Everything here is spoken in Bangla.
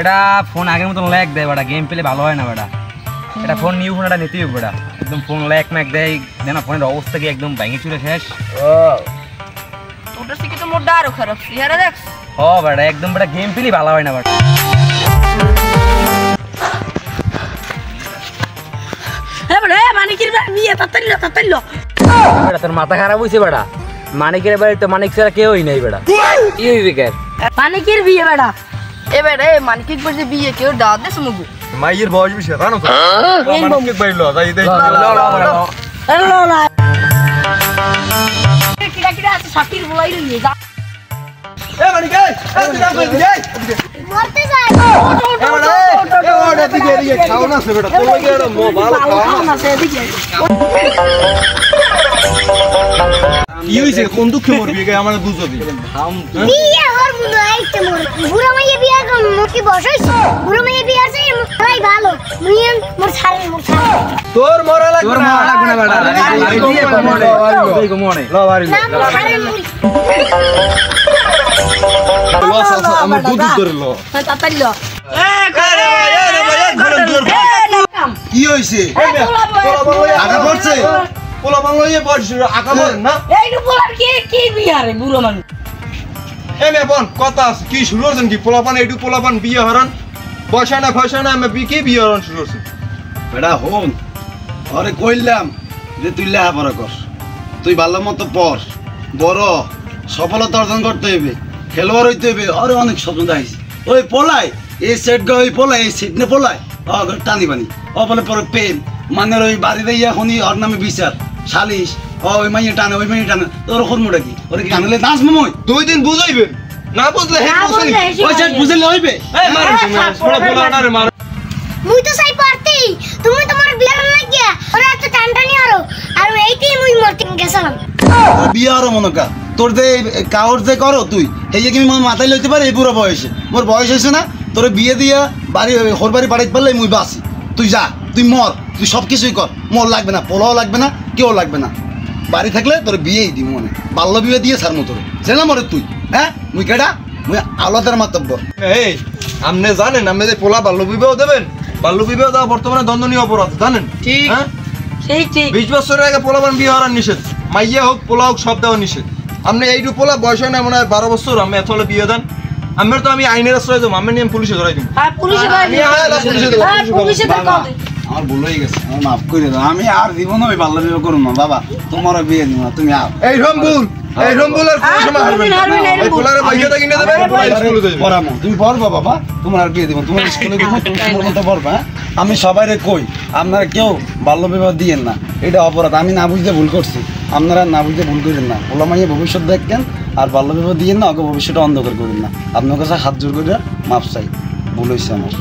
বেটা ফোন আগের মতন ল্যাগ দেয় বেটা, গেম পেলে ভালো হয় না বেটা। এটা ফোন নিউ ফোন এটা নিতেই হবে বেটা, একদম ফোন ল্যাগ ম্যাগ দেয় দেনা, ফোনের অবস্থা কি একদম ভেঙে চুরে শেষ। তোটার থেকে তো মোটা আরো খারাপ ইয়ারে দেখ। ও বেটা একদম বেটা গেম পেলে ভালো হয় না বেটা। হ্যাঁ বেটা মানিকের বিয়ে তাড়াতাড়ি বেটা তোর মাথা খারাপ হইছে বেটা, মানিকের বাড়ি তো মানিক ছাড়া কেউই নাই বেটা, কি হইবে কেন? মানিকের বিয়ে বেটা, এ বেটা এ মানিকের বসে বিয়ে কেউ দাওয়াত দেছ মুগু মাইয়ের বয়স বেশি জানো তো, মানিক বাইলো তাই দেই কিরা কিরা আছে সাকির বলাই নিয়ে যা। এ মানিক এই তুই না কই দিই মরতে যাই এ ওটা দিকে এদিকে খাও না সে বেটা, তোর লাগে এর ভালো খাও না সে দিকে কি হইছে, কোন দুঃখে মরবি গে আমারে বুঝো দি। বিয়ে হর মুনো আইতে মোর বুড়া মাইয়ে বিয়া কম মুকি বসাইছ, বুড়া মাইয়ে বিয়া আছে ভাই ভালো মুইন মোর ছাড়ে তোর মরা লাগবে না, বেটা দিয়ে কমনে এই কমনে ল বাড়ি না মোর ছাড়ে মুই লস আছে আমার দুধ ধরে লো। তাড়াতাড়ি ল কি হইছে আগা পড়ছে পোলা বাংলায় বয়স আগা পড়ে না। এই নু বলার কি বিয়ে রে বুড়ো মানুষ এ মে বোন কথা আছে কি শুরু হছেন কি পোলাপান এইটু পোলাপান বিয়ে হরান পয়সা না আমি কি বিয়ে হরান শুরু হচ্ছে বেটা হন আরে কইলাম যে তুই লেখাপড়া কর, তুই ভালো মতো পড়, বড় সফলতা অর্জন করতে হইবে, খেলোয়াড় হইতে হইবে। আরে অনেক স্বপ্ন দেখাইছি ওই পোলাই এই সেট গা ওই পোলাই এই সেট নে পোলাই টানি বানি ও বলে পরে পেন মানে ওই বাড়িতে ইয়া হনি ওর নামে বিচার সালিশ ওই মাইয়ে টানে ওই মাইয়ে টানে তোর কর্মটা কি ওরে কি টানলে নাচ মমই 2 দিন বুঝাইবেন না বুঝলে হে বুঝেনি ওই সেট বুঝলে হইবে। এই মারুন তুমি পোলা পোলা না রে মার মুই তো চাই পারতি তুমি তোমার বিয়ার লাগিয়া ওরা এত টানটানি আরো আর এইতেই মুই মরতে গেছিলাম। বিয়ে আরো মনে কা তোর যে কাউর যে করো তুই এই কি মাথায় লইতে পারে এই বুড়ো বয়সে, মোর বয়স হয়েছে না, তোর বিয়ে দিয়া বাড়ি হোর বাড়ি পাঠাইতে পারলে মুই বাসি, তুই যা তুই মর, তুই সব কিছুই কর, মোর লাগবে না, পোলাও লাগবে না, কেউ লাগবে না, বাড়ি থাকলে তোর বিয়েই দিব মনে বাল্য বিয়ে দিয়ে ছাড় মতো জেনা মরে তুই। হ্যাঁ মুই কেডা মুই আলাদার মাতব্য। এই আপনি জানেন আপনি যে পোলা বাল্য বিবাহ দেবেন, বাল্য বিবাহ দেওয়া বর্তমানে দণ্ডনীয় অপরাধ জানেন? ঠিক হ্যাঁ সেই ঠিক 20 বছরের আগে পোলাপান বিয়ে হরান নিষেধ, মাইয়া হোক পোলা হোক সব দেওয়া নিষেধ। আপনি এইটু পোলা বয়স হয় না মনে হয় 12 বছর, আমি এত হলে বিয়ে দেন আমার তো আমি আইনের আশ্রয় দেবো, আমি নিয়ে পুলিশে ধরাই দিব। আর পুলিশে পুলিশে আমার ভুল হয়ে গেছে, আমার মাফ করে দাও, আমি আর জীবনে ওই বাল্য বিবাহ করবো না বাবা, তোমারও বিয়ে দিব না, তুমি আর এই রম্বুল আর কোনো সময় হারবেন না, এই পোলারে পয়সাটা কিনে দেবেন, পোলা স্কুলে যাবে। পড়ামো তুমি পড়বা বাবা, তোমার আর বিয়ে দিব, তোমার স্কুলে দিব, তুমি তোমার মতো পড়বা। হ্যাঁ? আমি সবাইরে কই আপনারা কেউ বাল্য বিবাহ দিয়েন না, এটা অপরাধ, আমি না বুঝতে ভুল করছি, আপনারা না বুঝতে ভুল করেন না, পোলা মাইয়ে ভবিষ্যৎ দেখেন আর বাল্য বিবাহ দিয়েন না, ওকে ভবিষ্যৎটা অন্ধকার করেন না, আপনার কাছে হাত জোর করে মাপ চাই, ভুল হয়েছে আমার।